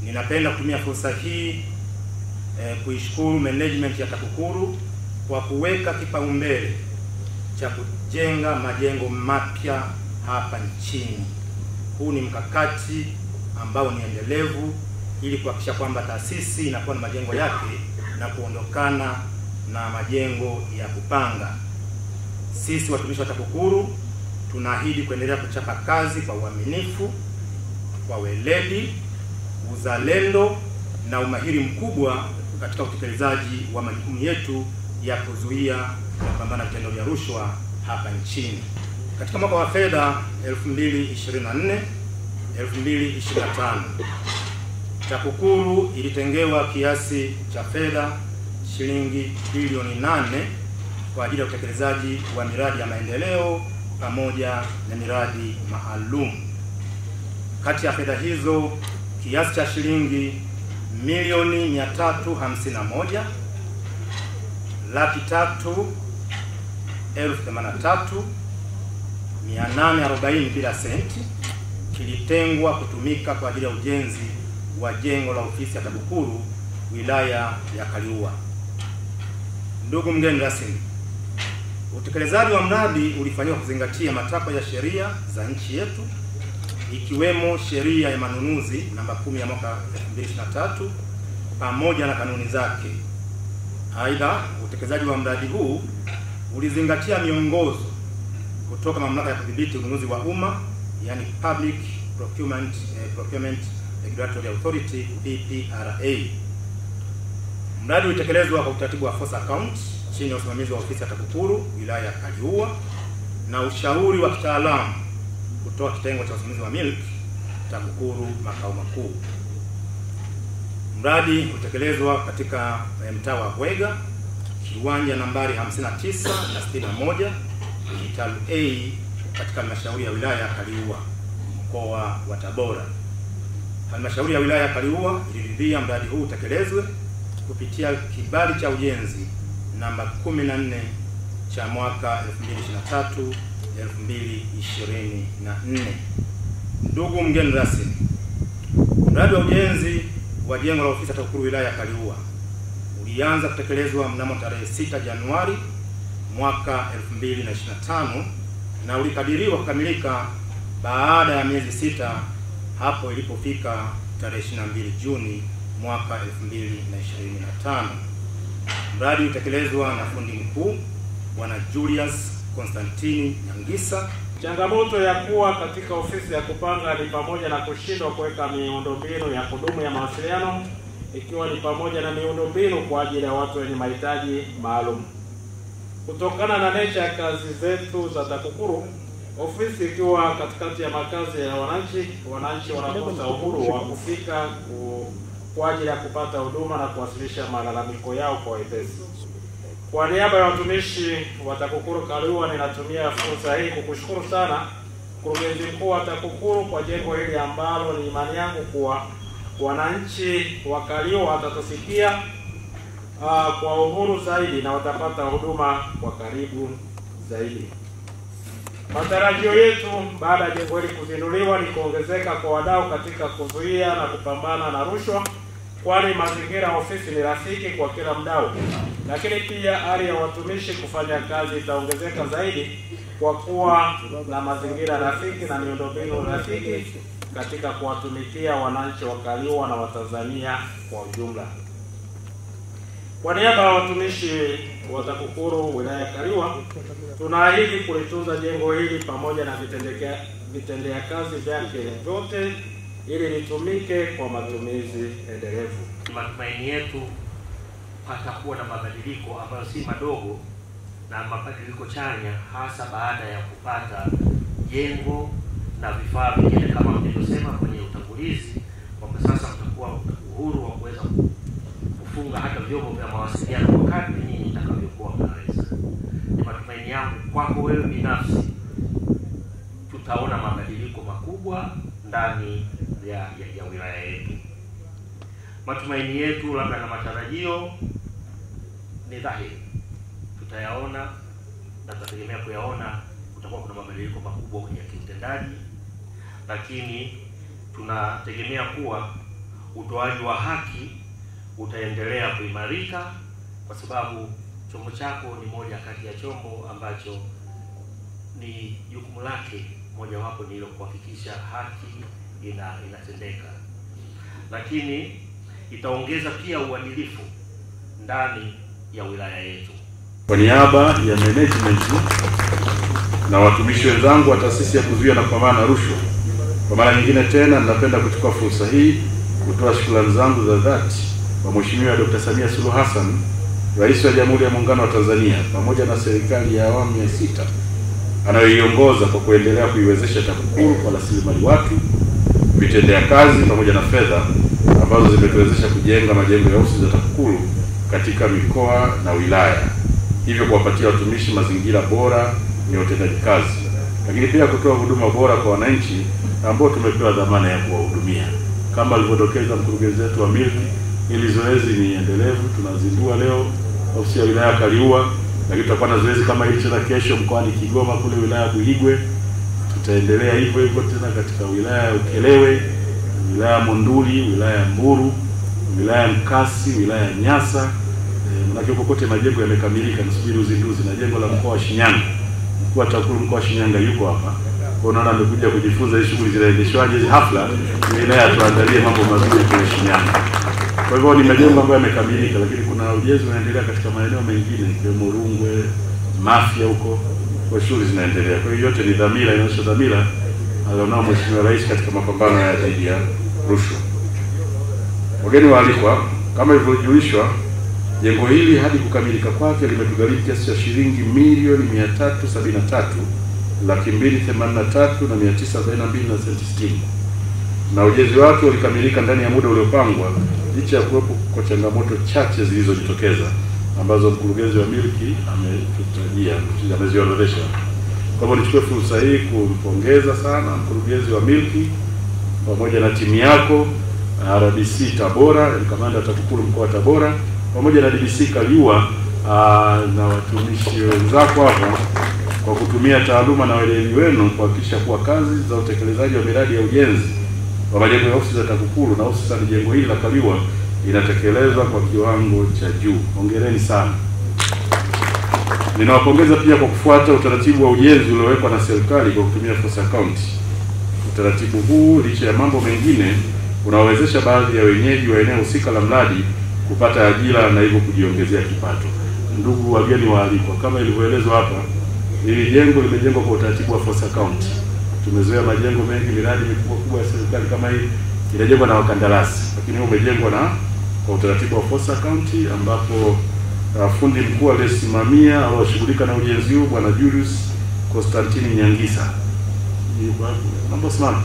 Ninapenda kutumia fursa hii kuishukuru management ya TAKUKURU kwa kuweka kipaumbele cha kujenga majengo mapya hapa nchini. Huu ni mkakati ambao ni endelevu ili kuhakikisha kwamba taasisi inakuwa na majengo yake na kuondokana na majengo ya kupanga. Sisi watumishi wa TAKUKURU tunaahidi kuendelea kuchapa kazi kwa uaminifu, kwa weledi, uzalendo na umahiri mkubwa katika utekelezaji wa majukumu yetu ya kuzuia na kupambana na vitendo vya rushwa hapa nchini. Katika mwaka wa fedha 2024-2025, TAKUKURU ilitengewa kiasi cha fedha shilingi bilioni 8 kwa ajili ya utekelezaji wa miradi ya maendeleo pamoja na miradi maalum. Kati ya fedha hizo, kiasi cha shilingi milioni 351,383,840 bila senti kilitengwa kutumika kwa ajili ya ujenzi wa jengo la ofisi ya TAKUKURU wilaya ya Kaliua. Ndugu mgeni rasmi, utekelezaji wa mradi ulifanywa kuzingatia matakwa ya sheria za nchi yetu ikiwemo sheria ya manunuzi namba 10 ya mwaka 2023 pamoja na kanuni zake. Aidha, utekelezaji wa mradi huu ulizingatia miongozo kutoka mamlaka ya kudhibiti ununuzi wa umma, yani Public Procurement Regulatory Authority PPRA. Mradi ulitekelezwa kwa utaratibu wa force account chini ya usimamizi wa ofisi ya TAKUKURU wilaya ya Kaliua na ushauri wa kitaalamu kutoka kitengo cha usimamizi wa milk TAKUKURU makao makuu. Mradi utekelezwa katika mtaa wa Bwega, kiwanja nambari 59 na 61, Kitalu A katika halmashauri ya wilaya ya Kaliua, mkoa wa Tabora. Halmashauri ya wilaya ya Kaliua iliridhia mradi huu utekelezwe kupitia kibali cha ujenzi namba 14 cha mwaka 2023-2024. Ndugu mgeni rasmi, mradi wa ujenzi wa jengo la ofisi ya TAKUKURU wilaya ya Kaliua ulianza kutekelezwa mnamo tarehe 6 Januari mwaka 2025 na ulikadiriwa kukamilika baada ya miezi 6 hapo ilipofika tarehe 22 Juni mwaka 2025. Mradi utekelezwa na fundi mkuu Bwana Julius Konstantini Nyangisa. Changamoto ya kuwa katika ofisi ya kupanga ni pamoja na kushindwa kuweka miundombinu ya kudumu ya mawasiliano, ikiwa ni pamoja na miundombinu kwa ajili ya watu wenye mahitaji maalum. Kutokana na nature ya kazi zetu za TAKUKURU, ofisi ikiwa katikati ya makazi ya wananchi wanakosa uhuru wa kufika kwa ajili ya kupata huduma na kuwasilisha malalamiko yao kwa wepesi. Kwa niaba ya watumishi wa TAKUKURU Kaliua, ninatumia fursa hii kukushukuru sana Mkurugenzi Mkuu wa TAKUKURU kwa jengo hili ambalo ni imani yangu kuwa wananchi wa Kaliua watatufikia kwa uhuru zaidi na watapata huduma kwa karibu zaidi. Matarajio yetu baada ya jengo hili kuzinduliwa ni kuongezeka kwa wadau katika kuzuia na kupambana na rushwa, kwani mazingira ya ofisi ni rafiki kwa kila mdau, lakini pia hali ya watumishi kufanya kazi itaongezeka zaidi kwa kuwa na mazingira rafiki na miundombinu rafiki katika kuwatumikia wananchi wa Kaliua na Watanzania kwa ujumla. Kwa niaba ya watumishi wa TAKUKURU wilaya ya Kaliua, tunaahidi kulitunza jengo hili pamoja na vitendea kazi vyake vyote ili litumike kwa matumizi endelevu. Matumaini yetu patakuwa na mabadiliko ambayo si madogo na mabadiliko chanya, hasa baada ya kupata jengo na vifaa vingine kama mlivyosema kwenye utangulizi, kwamba sasa mtakuwa uhuru wa kuweza kufunga hata vyombo vya mawasiliano wakati nyinyi mtakavyokuwa mnaweza. Ni matumaini yangu kwako wewe binafsi tutaona mabadiliko makubwa ndani ya wilaya yetu. Matumaini yetu labda na matarajio ni dhahiri tutayaona na tutategemea kuyaona. Kutakuwa kuna mabadiliko makubwa kwenye kiutendaji, lakini tunategemea kuwa utoaji wa haki utaendelea kuimarika, kwa sababu chombo chako ni moja kati ya chombo ambacho ni jukumu lake mojawapo ni ile kuhakikisha haki inatendeka, lakini itaongeza pia uadilifu ndani ya wilaya yetu. Kwa niaba ya management na watumishi wenzangu wa taasisi ya kuzuia na kupambana na rushwa, kwa mara nyingine tena ninapenda kuchukua fursa hii kutoa shukrani zangu za dhati kwa Mheshimiwa Dr. Samia Suluhu Hassan, Rais wa Jamhuri ya Muungano wa Tanzania, pamoja na serikali ya awamu ya 6 anayoiongoza kwa kuendelea kuiwezesha TAKUKURU kwa rasilimali watu, vitendea kazi pamoja na fedha ambazo zimetuwezesha kujenga majengo ya ofisi za TAKUKURU katika mikoa na wilaya, hivyo kuwapatia watumishi mazingira bora ya utendaji kazi, lakini pia kutoa huduma bora kwa wananchi ambao tumepewa dhamana ya kuwahudumia. Kama alivyodokeza mkurugenzi wetu wa milki, ili zoezi ni endelevu. Tunazindua leo ofisi ya wilaya Kaliua, lakini tutakuwa na zoezi kama hili tena kesho mkoani Kigoma kule wilaya Buhigwe. Tutaendelea hivyo hivyo tena katika wilaya ya Ukelewe, wilaya Monduli, wilaya Mburu, wilaya Mkasi, wilaya Nyasa. Manake kokote majengo yamekamilika, nasubiri uzinduzi. Na jengo la mkoa wa Shinyanga, mkuu wa TAKUKURU mkoa wa Shinyanga yuko hapa. Kwa naona amekuja kujifunza hii shughuli zinaendeshwaje hizi hafla, ili naye atuandalie mambo mazuri kwa Shinyanga. Kwa hivyo ni majengo ambayo yamekamilika, lakini kuna ujenzi unaendelea katika maeneo mengine ikiwemo Rungwe, Mafia huko, kwa shughuli zinaendelea. Kwa hiyo yote ni dhamira, inaonyesha dhamira alionao Mheshimiwa Rais katika mapambano ya dhidi ya rushwa. Wageni waalikwa, kama ilivyojulishwa, jengo hili hadi kukamilika kwake limetugharimu kiasi cha shilingi milioni 373,283,942 na ujenzi wake ulikamilika ndani ya muda uliopangwa, licha ya kuwepo kwa changamoto chache zilizojitokeza ambazo mkurugenzi wa milki ameziorodhesha. Kwa hivyo nichukue fursa hii kumpongeza sana mkurugenzi wa milki pamoja na timu yako, RDC Tabora, kamanda TAKUKURU mkoa wa Tabora, pamoja na DDC Kaliua na watumishi wenzako hapa, kwa kutumia taaluma na weledi wenu kuhakikisha kuwa kazi za utekelezaji wa miradi ya ujenzi wa majengo ya ofisi za TAKUKURU na ofisi za jengo hili la Kaliua inatekelezwa kwa kiwango cha juu. Hongereni sana. Ninawapongeza pia kwa kufuata utaratibu wa ujenzi uliowekwa na serikali kwa kutumia force account. Utaratibu huu, licha ya mambo mengine, unawezesha baadhi ya wenyeji wa eneo husika la mradi kupata ajira na hivyo kujiongezea kipato. Ndugu wageni waalikwa, kama ilivyoelezwa hapa, hili jengo limejengwa kwa utaratibu wa force account. Tumezoea majengo mengi, miradi mikubwa ya serikali kama hii inajengwa na wakandarasi, lakini huu umejengwa kwa utaratibu wa force account, ambapo fundi mkuu aliyesimamia au ashughulika na ujenzi huu Bwana Julius Constantine Nyangisa. Mambo sana.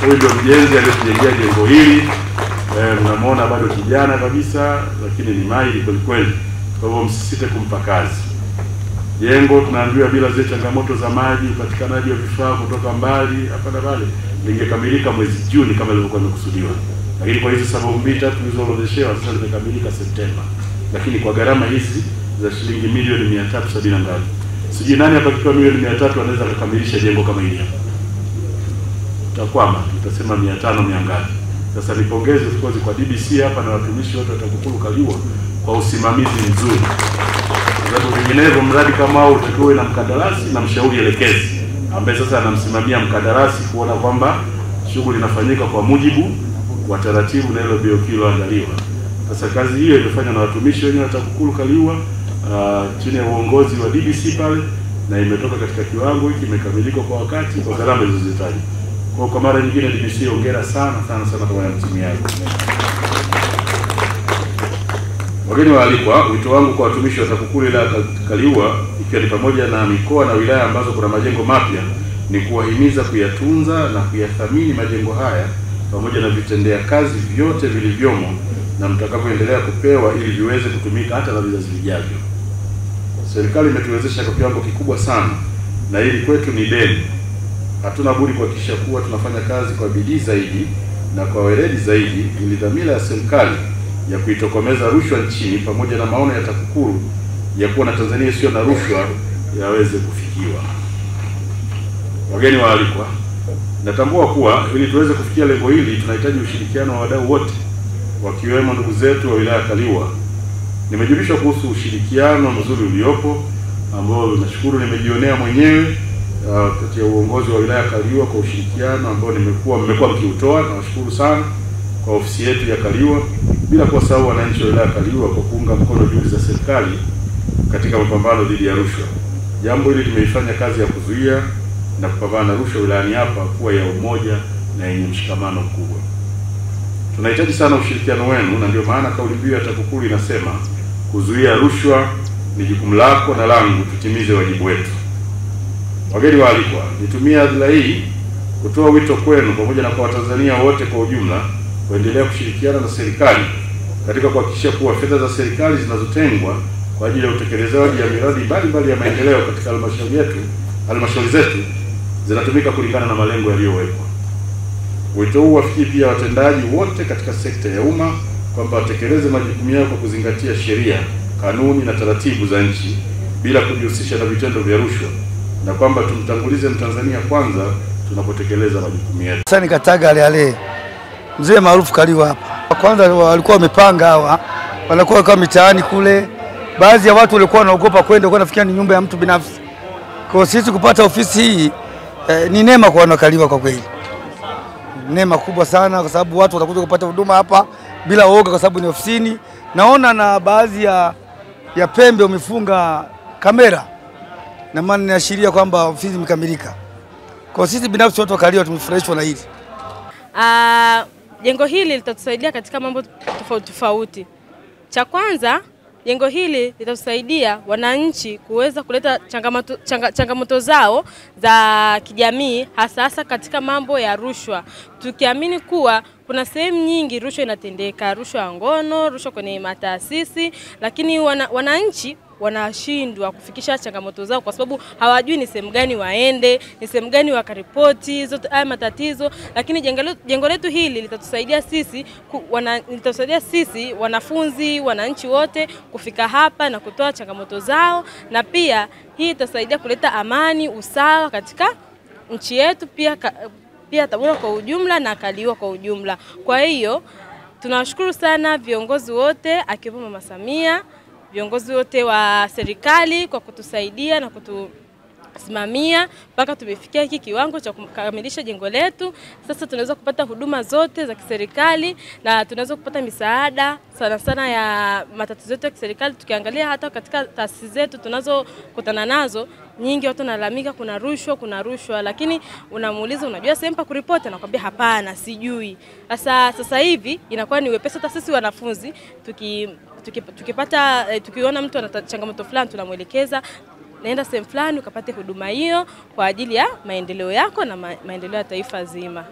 Huyu ndio mjenzi aliyejengea jengo hili. Mnamuona bado kijana kabisa, lakini ni mahiri kweli kweli. Kwa hivyo msisite kumpa kazi. Jengo tunaambiwa bila zile changamoto za maji, upatikanaji wa vifaa kutoka mbali hapa na pale, lingekamilika mwezi Juni kama ilivyokuwa imekusudiwa. Lakini kwa hizo sababu mbili tatu zilizoorodheshwa sasa limekamilika Septemba. Lakini kwa gharama hizi za shilingi milioni 372. Sijui nani hapa kitu milioni 300 anaweza kukamilisha jengo kama hili hapa. Tutakwama, tutasema 500 ngapi. Sasa nipongeze of course kwa DDC hapa na watumishi wote wa TAKUKURU Kaliua kwa usimamizi mzuri. Kwa sababu vinginevyo mradi kama huu utakuwa na mkandarasi na mshauri elekezi ambaye sasa anamsimamia mkandarasi kuona kwamba shughuli inafanyika kwa mujibu wa taratibu na ile BOQ iliyoandaliwa. Sasa kazi hiyo imefanywa na watumishi wenyewe wa TAKUKURU Kaliua chini ya uongozi wa DDC pale, na imetoka katika kiwango hiki, imekamilika kwa wakati kwa gharama zilizotajwa. Kwa mara nyingine DDC hongera sana kwa timu yako. Wageni waalikwa, wito wangu kwa watumishi wa TAKUKURU ila Kaliua, ikiwa ni pamoja na mikoa na wilaya ambazo kuna majengo mapya, ni kuwahimiza kuyatunza na kuyathamini majengo haya pamoja na vitendea kazi vyote vilivyomo, na mtakapoendelea kupewa ili viweze kutumika hata na vizazi vijavyo. Serikali imetuwezesha kwa kiwango kikubwa sana, na hili kwetu ni deni. Hatuna budi kuhakikisha kuwa tunafanya kazi kwa bidii zaidi na kwa weledi zaidi, ili dhamira ya serikali ya kuitokomeza rushwa nchini pamoja na maono ya TAKUKURU ya kuwa na Tanzania isiyo na rushwa yaweze kufikiwa. Wageni waalikwa, Natambua kuwa ili tuweze kufikia lengo hili tunahitaji ushirikiano wa wadau wote, wakiwemo ndugu zetu wa wilaya Kaliua. Nimejulishwa kuhusu ushirikiano mzuri uliopo ambao nashukuru nimejionea mwenyewe kati ya uongozi wa wilaya Kaliua kwa ushirikiano ambao mmekuwa mkiutoa. Nawashukuru sana kwa ofisi yetu ya Kaliua, bila kuwasahau wananchi wa wilaya Kaliua kwa kuunga mkono juhudi za serikali katika mapambano dhidi ya rushwa. Jambo hili limeifanya kazi ya kuzuia na kupambana na rushwa wilayani hapa kuwa ya umoja na yenye mshikamano mkubwa. Tunahitaji sana ushirikiano wenu, na ndio maana kauli mbiu ya TAKUKURU inasema kuzuia rushwa ni jukumu lako na langu, tutimize wajibu wetu. Wageni waalikwa, nitumie hadhira hii kutoa wito kwenu pamoja na kwa Watanzania wote kwa ujumla kuendelea kushirikiana na serikali katika kuhakikisha kuwa fedha za serikali zinazotengwa kwa ajili ya utekelezaji ya miradi mbalimbali ya maendeleo katika halmashauri zetu zinatumika kulingana na malengo yaliyowekwa. Wito huu wafikie pia watendaji wote katika sekta ya umma kwamba watekeleze majukumu yao kwa kuzingatia sheria, kanuni na taratibu za nchi bila kujihusisha na vitendo vya rushwa, na kwamba tumtangulize Mtanzania kwanza tunapotekeleza majukumu yetu. Sasa Kataga ale mzee maarufu Kaliua hapa. Kwanza walikuwa wamepanga hawa, wanakuwa kama mitaani kule. Baadhi ya watu walikuwa wanaogopa kwenda, kwa nafikia ni nyumba ya mtu binafsi. Kwa sisi kupata ofisi hii ni neema kwa wanakaliwa kwa kweli. Neema kubwa sana kwa sababu watu watakuja kupata huduma hapa bila uoga kwa sababu ni ofisini. Naona na baadhi ya pembe umefunga kamera, na maana inaashiria kwamba ofisi imekamilika. Kwa sisi binafsi watu wa Kaliua tumefurahishwa na hili. Jengo hili litatusaidia katika mambo tofauti. Cha kwanza, jengo hili litatusaidia wananchi kuweza kuleta changamoto zao za kijamii, hasa katika mambo ya rushwa. Tukiamini kuwa kuna sehemu nyingi rushwa inatendeka, rushwa ya ngono, rushwa kwenye mataasisi, lakini wananchi wanashindwa kufikisha changamoto zao kwa sababu hawajui ni sehemu gani waende, ni sehemu gani wakaripoti zote haya matatizo. Lakini jengo letu hili litatusaidia sisi wanafunzi, wananchi wote kufika hapa na kutoa changamoto zao, na pia hii itasaidia kuleta amani, usawa katika nchi yetu, pia Tabora kwa ujumla na Kaliua kwa ujumla. Kwa hiyo tunawashukuru sana viongozi wote akiwemo Mama Samia, viongozi wote wa serikali kwa kutusaidia na kutusimamia mpaka tumefikia hiki kiwango cha kukamilisha jengo letu. Sasa tunaweza kupata huduma zote za kiserikali na tunaweza kupata misaada sana ya matatizo yetu ya kiserikali. Tukiangalia hata katika taasisi zetu tunazokutana nazo, nyingi watu wanalalamika kuna rushwa, lakini unamuuliza unajua sehemu pa kuripoti, anakuambia hapana, sijui. Sasa hivi inakuwa ni wepesi hata sisi wanafunzi tukiona mtu ana changamoto fulani tunamuelekeza, naenda sehemu fulani ukapate huduma hiyo kwa ajili ya maendeleo yako na maendeleo ya taifa zima.